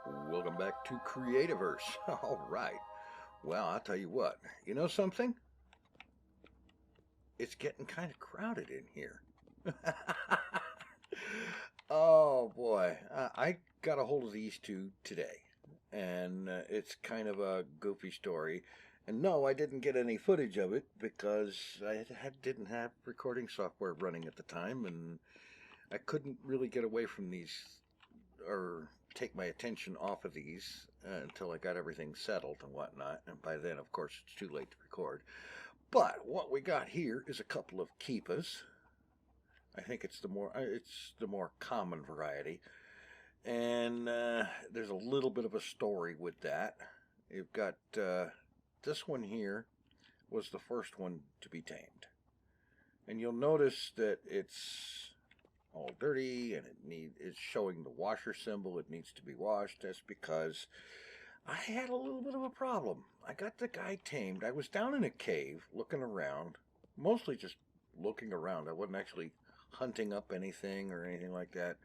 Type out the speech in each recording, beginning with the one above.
Welcome back to Creativerse. All right. Well, I'll tell you what. You know something? It's getting kind of crowded in here. Oh boy. I got a hold of these two today, and it's kind of a goofy story. And no, I didn't get any footage of it because didn't have recording software running at the time, and I couldn't really get away from these or take my attention off of these until I got everything settled and whatnot. And by then, of course, it's too late to record. But what we got here is a couple of keepas. I think it's the more common variety, and there's a little bit of a story with that. You've got this one here was the first one to be tamed, and you'll notice that it's all dirty and it's showing the washer symbol. It needs to be washed. That's because I had a little bit of a problem. I got the guy tamed. I was down in a cave looking around, mostly just looking around. I wasn't actually hunting up anything or anything like that.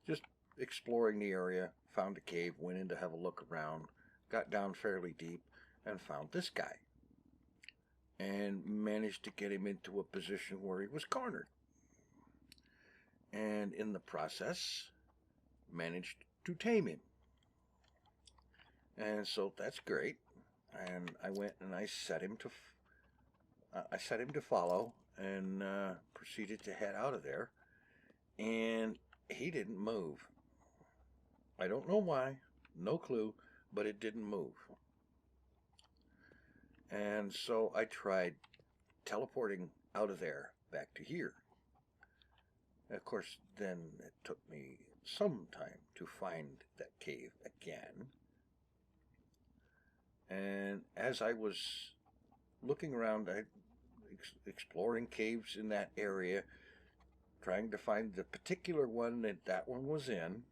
Just exploring the area, found a cave, went in to have a look around, got down fairly deep, and found this guy. And managed to get him into a position where he was cornered. And in the process, managed to tame him. And so that's great. And I went and I set him to follow, and proceeded to head out of there. And he didn't move. I don't know why, no clue, but it didn't move. And so I tried teleporting out of there back to here. Of course, then it took me some time to find that cave again. And as I was looking around, exploring caves in that area, trying to find the particular one that one was in.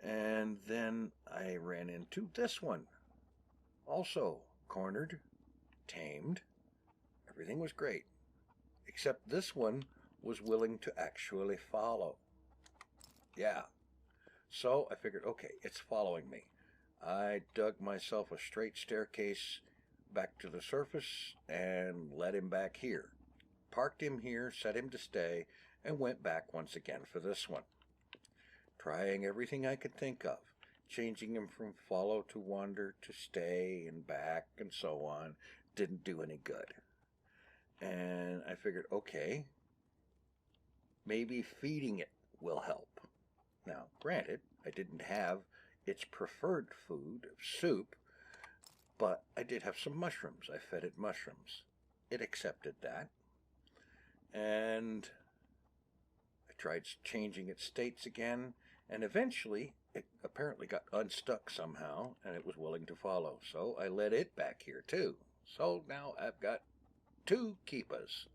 And then I ran into this one. Also cornered, tamed. Everything was great. Except this one was willing to actually follow. Yeah. So I figured, okay, it's following me. I dug myself a straight staircase back to the surface and led him back here. Parked him here, set him to stay, and went back once again for this one. Trying everything I could think of. Changing him from follow to wander to stay and back and so on. Didn't do any good. And I figured, okay, maybe feeding it will help. Now, granted, I didn't have its preferred food, soup, but I did have some mushrooms. I fed it mushrooms. It accepted that. And I tried changing its states again, and eventually it apparently got unstuck somehow, and it was willing to follow. So I led it back here too. So now I've got two keepas,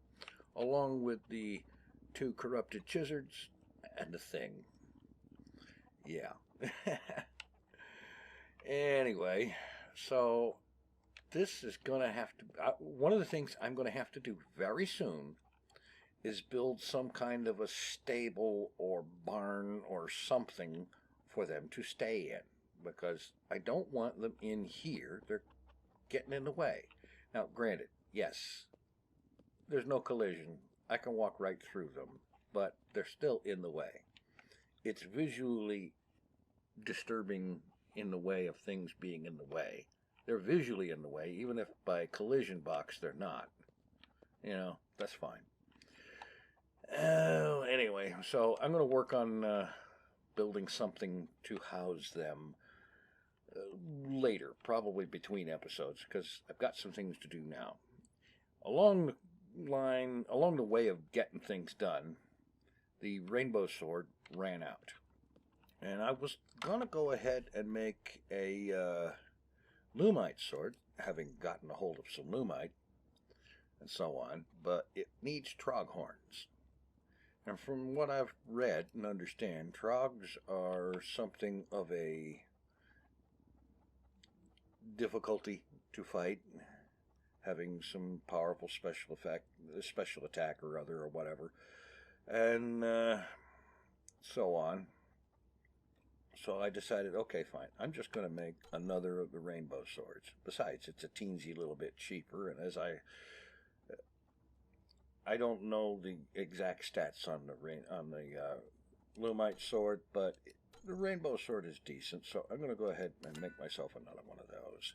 along with the two corrupted chizards and the thing. Yeah. Anyway, so this is going to have to... one of the things I'm going to have to do very soon is build some kind of a stable or barn or something for them to stay in, because I don't want them in here. They're getting in the way. Now, granted, yes, there's no collision. I can walk right through them, but they're still in the way. It's visually disturbing in the way of things being in the way. They're visually in the way, even if by collision box they're not. You know, that's fine. Anyway, so I'm going to work on building something to house them later, probably between episodes, because I've got some things to do now. Along the way of getting things done, the rainbow sword ran out. And I was going to go ahead and make a lumite sword, having gotten a hold of some lumite and so on, but it needs trog horns. And from what I've read and understand, trogs are something of a difficulty to fight, having some powerful special attack or other or whatever, and so on. So I decided, okay, fine. I'm just going to make another of the rainbow swords. Besides, it's a teensy little bit cheaper, and as I don't know the exact stats on the Lumite sword, but the rainbow sword is decent, so I'm going to go ahead and make myself another one of those.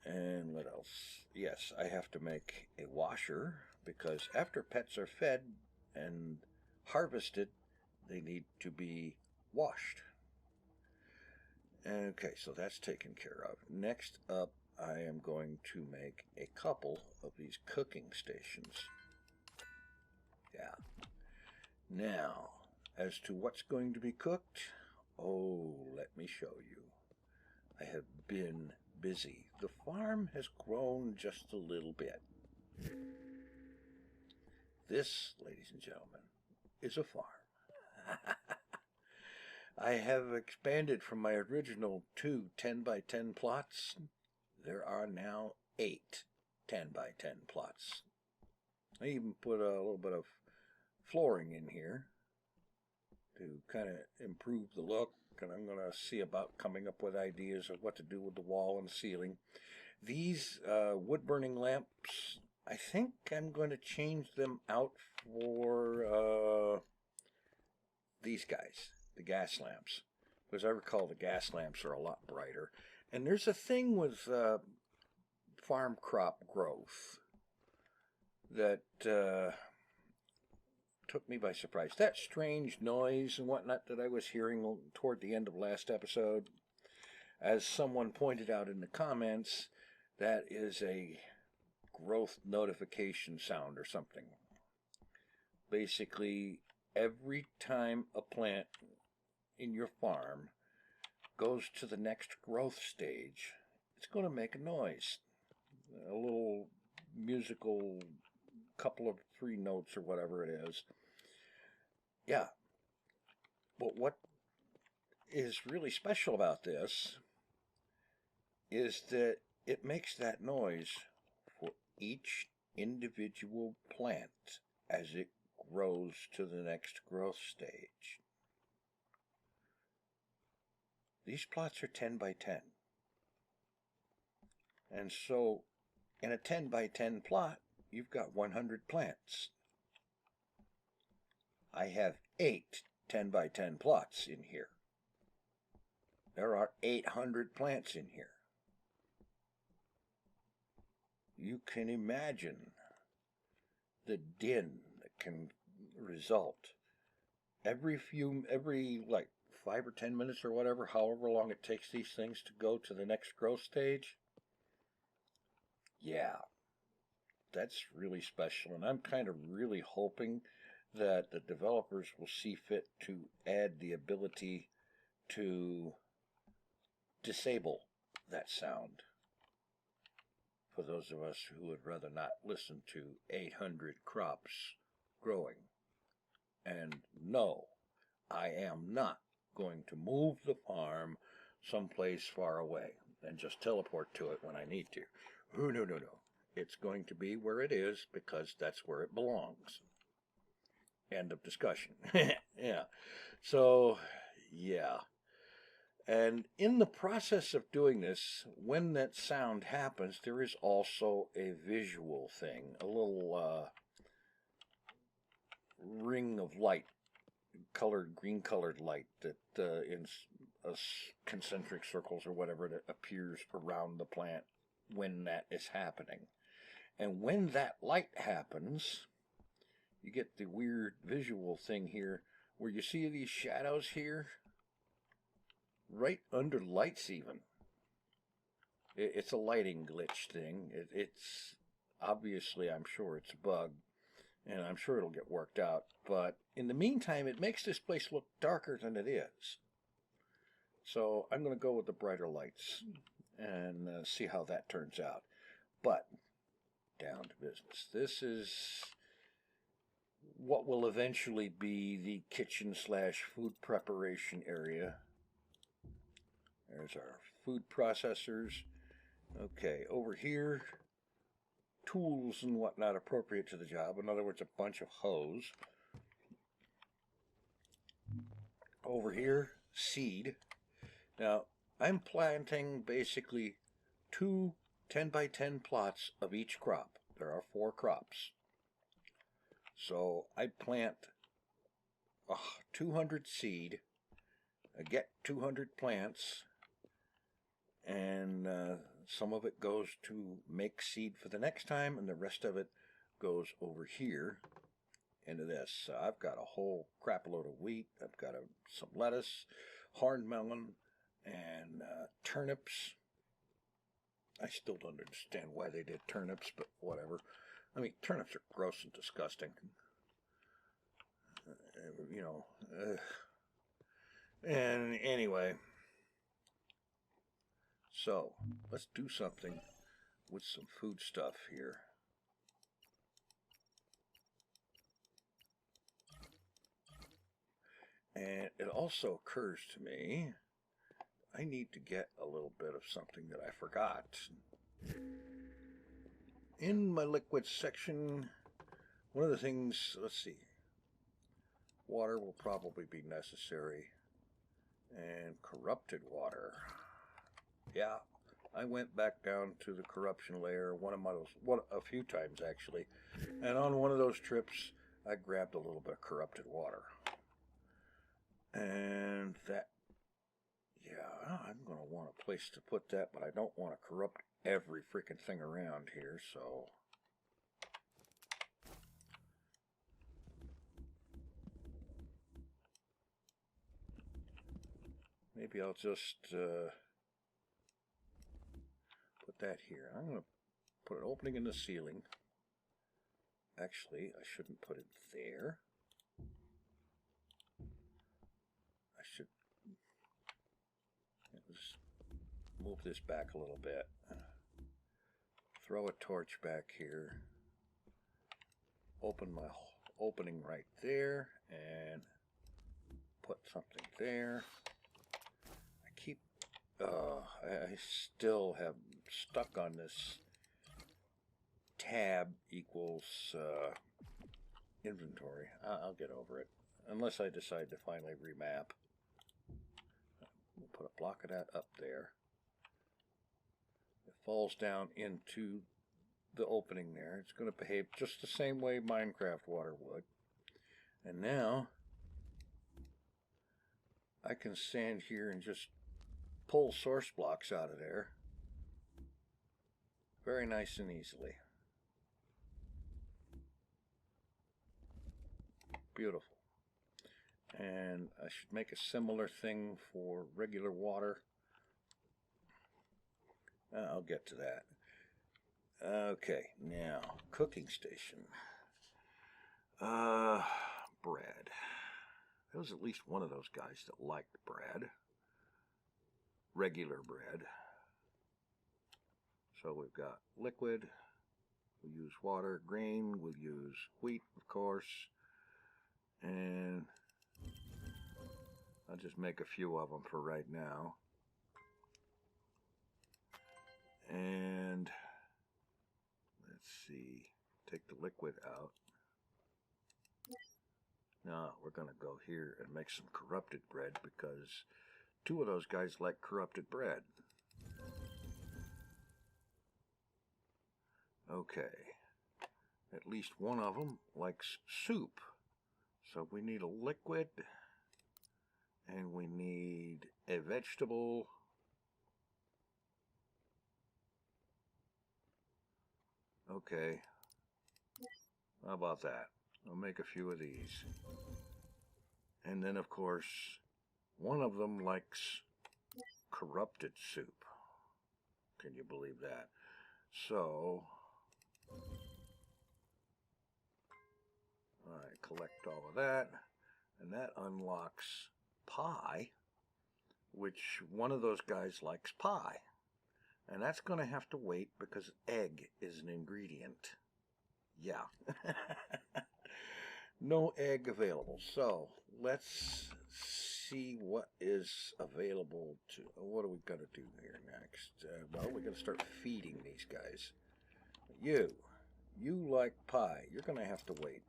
And what else? Yes, I have to make a washer, because after pets are fed and harvested, they need to be washed. Okay, so that's taken care of. Next up, I am going to make a couple of these cooking stations. Yeah. Now, as to what's going to be cooked, oh, let me show you. I have been busy. The farm has grown just a little bit. This, ladies and gentlemen, is a farm. I have expanded from my original 2 10-by-10 plots. There are now 8 10-by-10 plots. I even put a little bit of flooring in here to kind of improve the look, and I'm going to see about coming up with ideas of what to do with the wall and the ceiling. These wood-burning lamps, I think I'm going to change them out for these guys, the gas lamps, because I recall the gas lamps are a lot brighter. And there's a thing with farm crop growth that took me by surprise. That strange noise and whatnot that I was hearing toward the end of last episode, as someone pointed out in the comments, that is a growth notification sound or something. Basically, every time a plant in your farm goes to the next growth stage, it's going to make a noise. A little musical couple of 3 notes or whatever it is. Yeah. But what is really special about this is that it makes that noise for each individual plant as it grows to the next growth stage. These plots are 10-by-10. And so in a 10-by-10 plot, you've got 100 plants. I have 8 10-by-10 plots in here. There are 800 plants in here. You can imagine the din that can result. Every like 5 or 10 minutes or whatever, however long it takes these things to go to the next growth stage. Yeah, that's really special, and I'm kind of really hoping that the developers will see fit to add the ability to disable that sound for those of us who would rather not listen to 800 crops growing. And no, I am not going to move the farm someplace far away and just teleport to it when I need to. Oh, no. It's going to be where it is because that's where it belongs. End of discussion. Yeah. So, yeah. And in the process of doing this, when that sound happens, there is also a visual thing, a little ring of light, green-colored light that in concentric circles or whatever that appears around the plant when that is happening. And when that light happens, you get the weird visual thing here where you see these shadows here, right under lights even. It's a lighting glitch thing. It's obviously, I'm sure it's a bug, and I'm sure it'll get worked out. But in the meantime, it makes this place look darker than it is. So I'm going to go with the brighter lights and see how that turns out. But down to business. This is what will eventually be the kitchen/food preparation area. There's our food processors. Okay, over here, tools and whatnot appropriate to the job. In other words, a bunch of hose. Over here, seed. Now, I'm planting basically two 10 by 10 plots of each crop. There are 4 crops. So I plant 200 seed, I get 200 plants, and some of it goes to make seed for the next time, and the rest of it goes over here into this. I've got a whole crap load of wheat. I've got some lettuce, horn melon, and turnips. I still don't understand why they did turnips, but whatever. I mean, turnips are gross and disgusting. You know. And anyway, so let's do something with some food stuff here. And it also occurs to me, I need to get a little bit of something that I forgot. In my liquid section, one of the things, let's see, water will probably be necessary. And corrupted water. Yeah, I went back down to the corruption layer a few times actually. And on one of those trips, I grabbed a little bit of corrupted water. And that, yeah, I'm going to want a place to put that, but I don't want to corrupt every freaking thing around here, so. Maybe I'll just put that here. I'm going to put an opening in the ceiling. Actually, I shouldn't put it there. I should just move this back a little bit. Throw a torch back here. Open my opening right there and put something there. I still have stuck on this tab equals inventory. I'll get over it. Unless I decide to finally remap. We'll put a block of that up there. It falls down into the opening there. It's going to behave just the same way Minecraft water would. And now I can stand here and just pull source blocks out of there very nice and easily. Beautiful. And I should make a similar thing for regular water. I'll get to that. Okay, now cooking station. Bread. There was at least one of those guys that liked bread. Regular bread. So we've got liquid, we'll use water, grain, we'll use wheat, of course, and I'll just make a few of them for right now. And let's see, take the liquid out. Now we're going to go here and make some corrupted bread because 2 of those guys like corrupted bread. Okay, at least one of them likes soup. So we need a liquid and we need a vegetable. Okay, how about that? I'll make a few of these. And then of course, one of them likes corrupted soup. Can you believe that? So I collect all of that, and that unlocks pie, which one of those guys likes pie. And that's going to have to wait because egg is an ingredient. Yeah. No egg available. So let's see what is available to... What are we going to do here next? Well, we're going to start feeding these guys. You like pie. You're going to have to wait.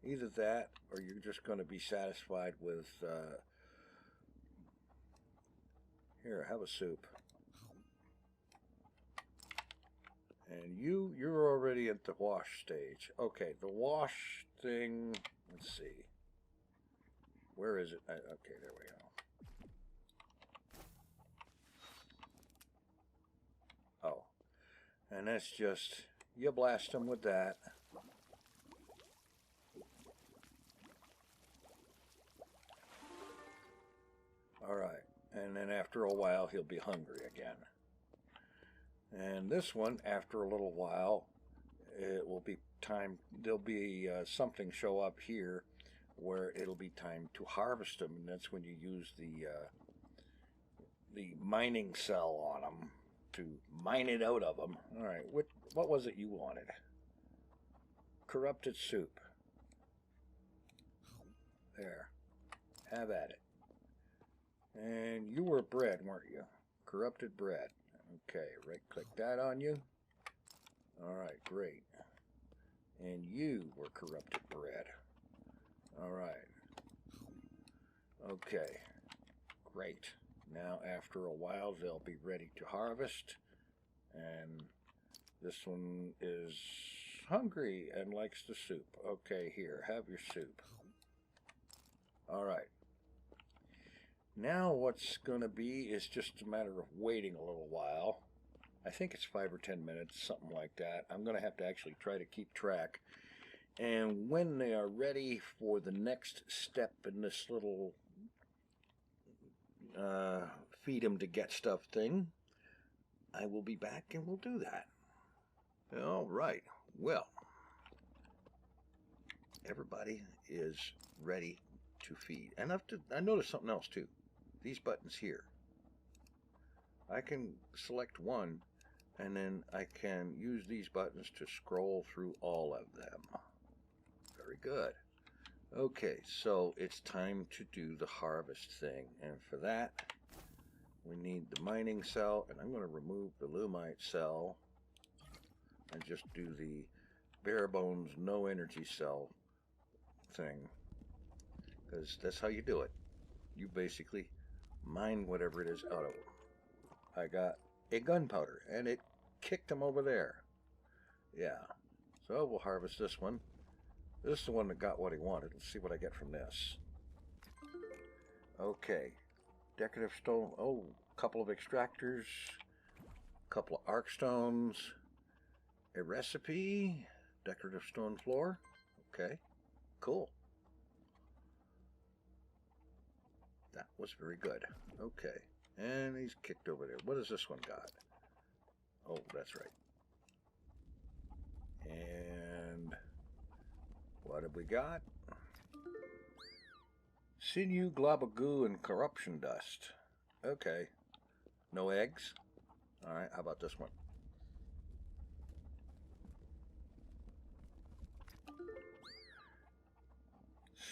Either that or you're just going to be satisfied with Here, have a soup. And you're already at the wash stage. Okay, the wash thing, let's see. Where is it? Okay, there we go. Oh, and that's just, you blast them with that. All right, and then after a while, he'll be hungry again. And this one, after a little while, it will be time, there'll be something show up here where it'll be time to harvest them, and that's when you use the mining cell on them to mine it out of them. All right, what was it you wanted? Corrupted soup. There, have at it. And you were bread, weren't you? Corrupted bread. Okay, right-click that on you. All right, great. And you were corrupted bread. All right. Okay, great. Now, after a while, they'll be ready to harvest. And this one is hungry and likes the soup. Okay, here, have your soup. All right. Now what's going to be is just a matter of waiting a little while. I think it's 5 or 10 minutes, something like that. I'm going to have to actually try to keep track. And when they are ready for the next step in this little feed them to get stuff thing, I will be back and we'll do that. All right. Well, everybody is ready to feed. And I noticed something else too. These buttons here. I can select one and then I can use these buttons to scroll through all of them. Very good. Okay, so it's time to do the harvest thing, and for that we need the mining cell, and I'm going to remove the lumite cell and just do the bare bones no energy cell thing, because that's how you do it. You basically mine whatever it is out of it. I got a gunpowder and it kicked them over there. Yeah, so we'll harvest this one. This is the one that got what he wanted. Let's see what I get from this. Okay, decorative stone. Oh, a couple of extractors, a couple of arc stones, a recipe, decorative stone floor. Okay, cool. That was very good. Okay, and he's kicked over there. What has this one got? Oh, that's right. And what have we got? Sinew, glob of goo, and corruption dust. Okay. No eggs? Alright, how about this one?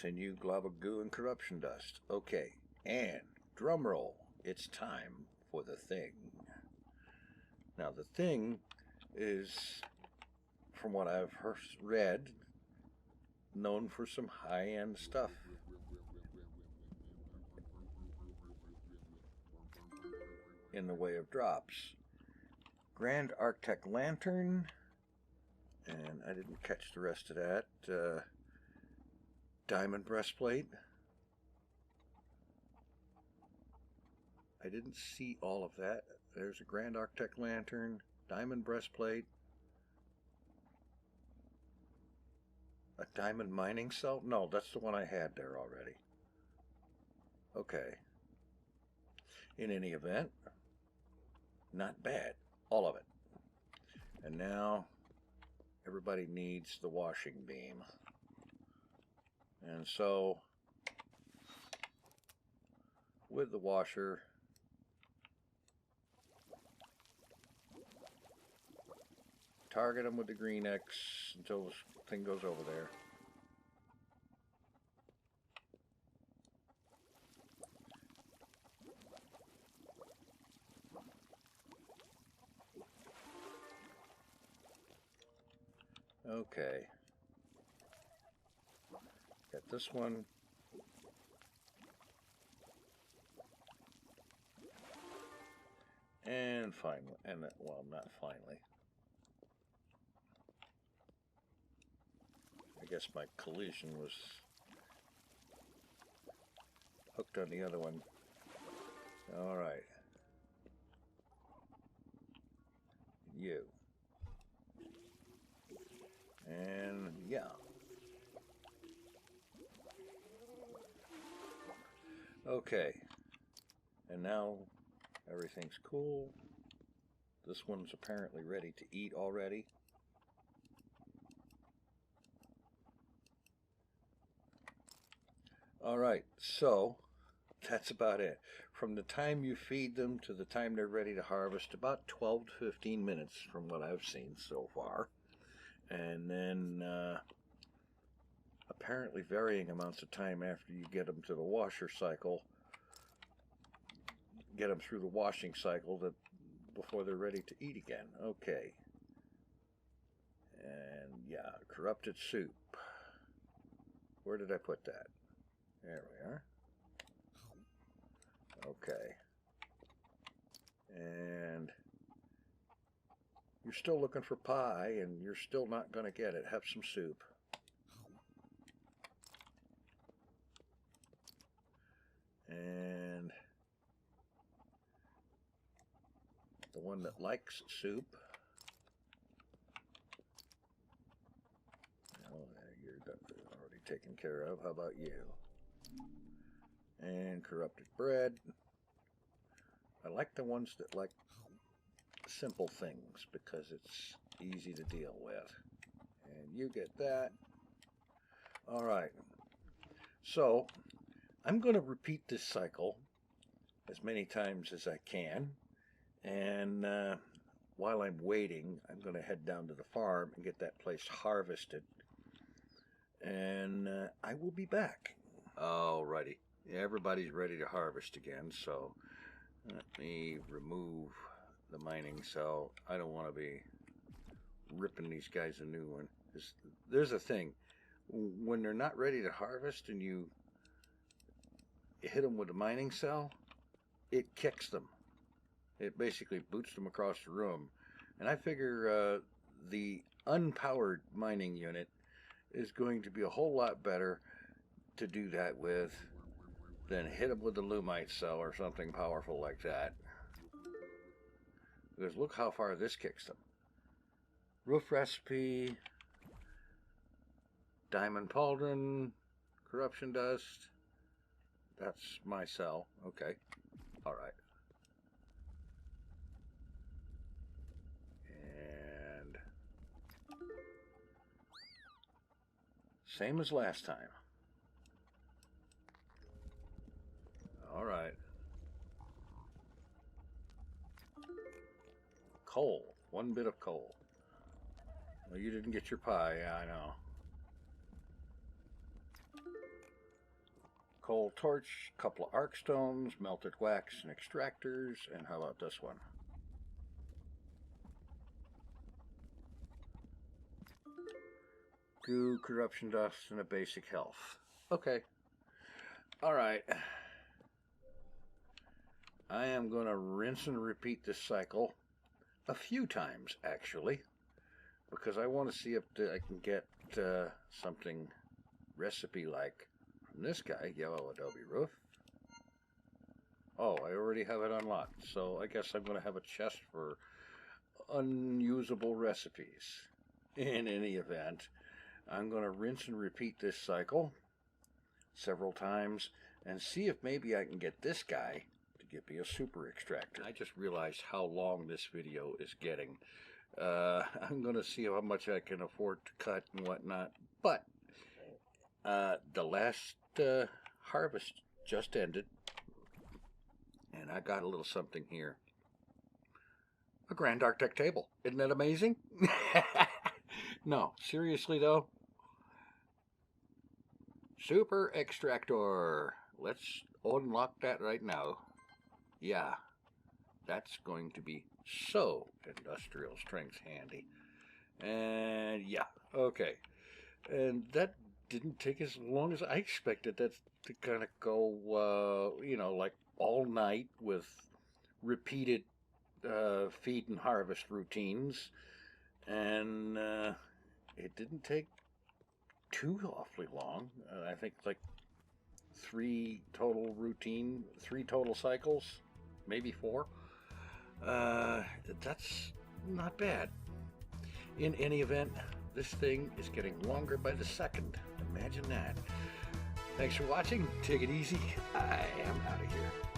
Sinew, glob of goo, and corruption dust. Okay. And, drum roll, it's time for the thing. Now, the thing is, from what I've read, known for some high-end stuff. In the way of drops. Grand Arctec Lantern, and I didn't catch the rest of that. Diamond Breastplate. I didn't see all of that. There's a Grand Arctec Lantern, Diamond Breastplate, a Diamond Mining Cell? No, that's the one I had there already. Okay. In any event, not bad. All of it. And now, everybody needs the washing beam. And so, with the washer, target them with the green X until the thing goes over there. Okay. Got this one. And finally, well, not finally. I guess my collision was hooked on the other one. All right. You. And yeah. Okay. And now everything's cool. This one's apparently ready to eat already. All right, so that's about it. From the time you feed them to the time they're ready to harvest, about 12 to 15 minutes from what I've seen so far. And then apparently varying amounts of time after you get them to the washer cycle, get them through the washing cycle before they're ready to eat again. Okay. And yeah, corrupted soup. Where did I put that? There we are. Okay. And you're still looking for pie, and you're still not going to get it. Have some soup. And the one that likes soup. Oh, you're already taken care of. How about you? And corrupted bread. I like the ones that like simple things because it's easy to deal with. And you get that. All right. So I'm going to repeat this cycle as many times as I can. And while I'm waiting, I'm going to head down to the farm and get that place harvested. And I will be back. Alrighty. Everybody's ready to harvest again, so let me remove the mining cell. I don't want to be ripping these guys a new one. There's a thing. When they're not ready to harvest and you hit them with a mining cell, it kicks them. It basically boots them across the room. And I figure the unpowered mining unit is going to be a whole lot better to do that with than hit them with the lumite cell or something powerful like that. Because look how far this kicks them. Roof recipe, diamond pauldron, corruption dust. That's my cell. Okay. All right. And same as last time. All right. Coal. One bit of coal. Well, you didn't get your pie. Yeah, I know. Coal torch, couple of arc stones, melted wax and extractors, and how about this one? Goo, corruption dust, and a basic health. Okay. All right. I am going to rinse and repeat this cycle a few times, actually, because I want to see if I can get something recipe-like from this guy, yellow adobe roof. Oh, I already have it unlocked, so I guess I'm going to have a chest for unusable recipes. In any event, I'm going to rinse and repeat this cycle several times and see if maybe I can get this guy to give me a super extractor. I just realized how long this video is getting. I'm going to see how much I can afford to cut and whatnot, but the last harvest just ended, and I got a little something here. A Grand Arctic table. Isn't that amazing? No, seriously though. Super extractor. Let's unlock that right now. Yeah, that's going to be so industrial strength handy. And yeah, okay. And that didn't take as long as I expected. That's to kind of go, you know, like all night with repeated feed and harvest routines, and it didn't take too awfully long. I think like 3 total cycles, maybe 4. That's not bad. In any event, this thing is getting longer by the second. Imagine that. Thanks for watching. Take it easy. I am out of here.